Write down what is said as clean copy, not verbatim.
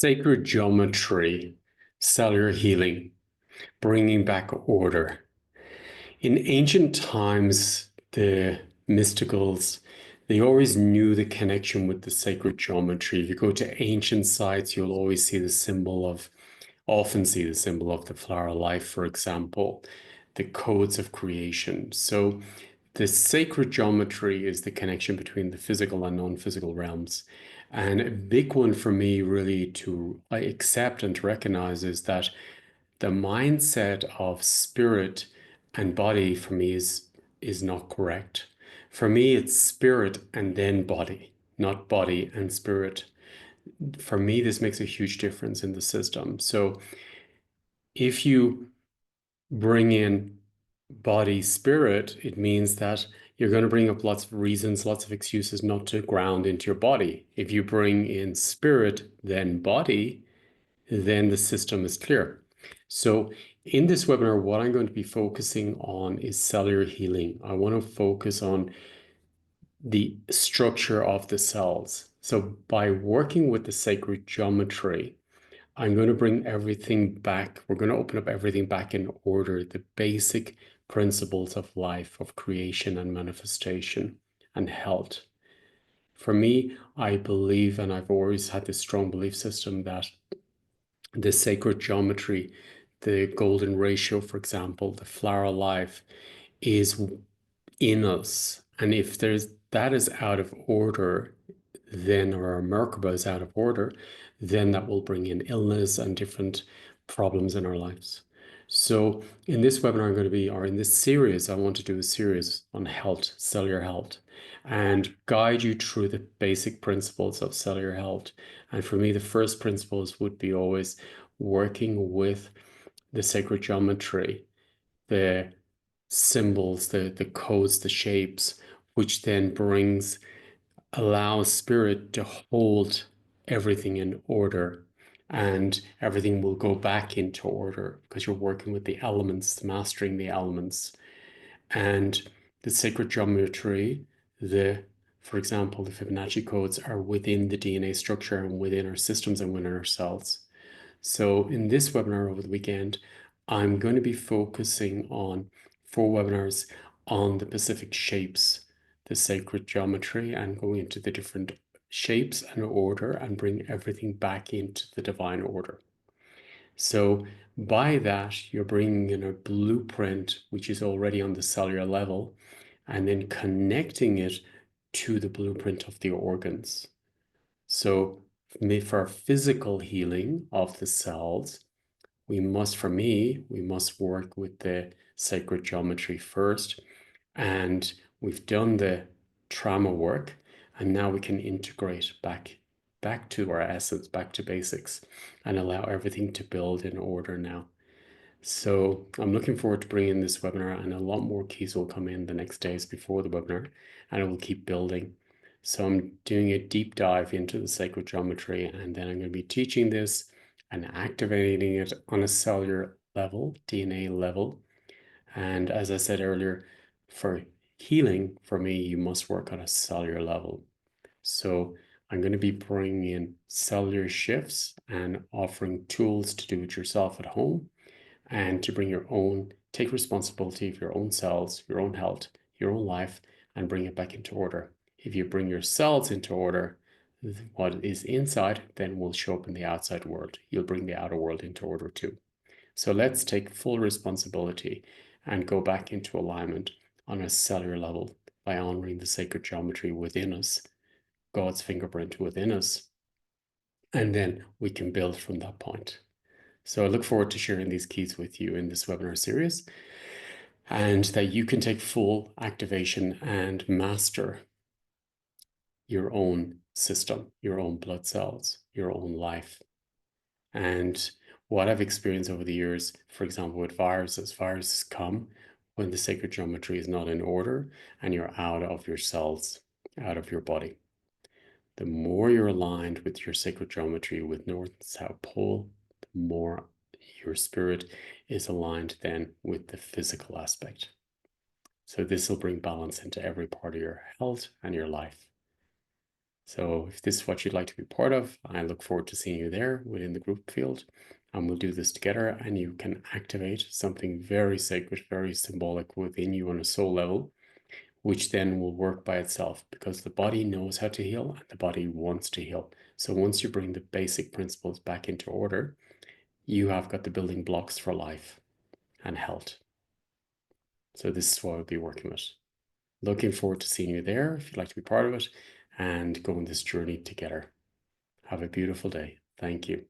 Sacred geometry, cellular healing, bringing back order. In ancient times, the mysticals, they always knew the connection with the sacred geometry. If you go to ancient sites, you'll always see the symbol of, often see the symbol of the flower of life, for example, the codes of creation. So the sacred geometry is the connection between the physical and non-physical realms. And a big one for me, really, to accept and to recognize is that the mindset of spirit and body for me is not correct. For me, it's spirit and then body, not body and spirit. For me, this makes a huge difference in the system. So if you bring in body spirit, it means that you're going to bring up lots of reasons, lots of excuses not to ground into your body. If you bring in spirit, then body, then the system is clear. So in this webinar, what I'm going to be focusing on is cellular healing. I want to focus on the structure of the cells. So by working with the sacred geometry, I'm going to bring everything back. We're going to open up everything back in order, the basic principles of life, of creation and manifestation and health. For me, I believe, and I've always had this strong belief system that the sacred geometry, the golden ratio, for example, the flower of life is in us. And if that is out of order, then our Merkaba is out of order, then that will bring in illness and different problems in our lives. So in this webinar, I'm going to be, or in this series, I want to do a series on health, cellular health, and guide you through the basic principles of cellular health. And for me, the first principles would be always working with the sacred geometry, the symbols, the codes, the shapes, which then allows spirit to hold everything in order, and everything will go back into order because you're working with the elements, mastering the elements. And the sacred geometry, for example, the Fibonacci codes are within the DNA structure and within our systems and within our cells. So in this webinar over the weekend, I'm going to be focusing on 4 webinars on the specific shapes, the sacred geometry, and going into the different shapes and order and bring everything back into the divine order. So by that, you're bringing in a blueprint, which is already on the cellular level, and then connecting it to the blueprint of the organs. So for physical healing of the cells, we must work with the sacred geometry first. And we've done the trauma work, and now we can integrate back to our essence, back to basics, and allow everything to build in order now. So I'm looking forward to bringing this webinar, and a lot more keys will come in the next days before the webinar, and it will keep building. So I'm doing a deep dive into the sacred geometry, and then I'm going to be teaching this and activating it on a cellular level, DNA level. And as I said earlier, for healing, for me, you must work on a cellular level. So I'm going to be bringing in cellular shifts and offering tools to do it yourself at home, and to bring take responsibility of your own cells, your own health, your own life, and bring it back into order. If you bring your cells into order, what is inside then will show up in the outside world. You'll bring the outer world into order too. So let's take full responsibility and go back into alignment on a cellular level by honoring the sacred geometry within us, God's fingerprint within us, and then we can build from that point. So I look forward to sharing these keys with you in this webinar series, and that you can take full activation and master your own system, your own blood cells, your own life. And what I've experienced over the years, for example, with viruses come when the sacred geometry is not in order and you're out of your cells, out of your body. The more you're aligned with your sacred geometry, with North and South Pole, the more your spirit is aligned then with the physical aspect. So this will bring balance into every part of your health and your life. So if this is what you'd like to be part of, I look forward to seeing you there within the group field. And we'll do this together, and you can activate something very sacred, very symbolic within you on a soul level, which then will work by itself, because the body knows how to heal and the body wants to heal. So once you bring the basic principles back into order, you have got the building blocks for life and health. So this is what I'll be working with. Looking forward to seeing you there if you'd like to be part of it and go on this journey together. Have a beautiful day. Thank you.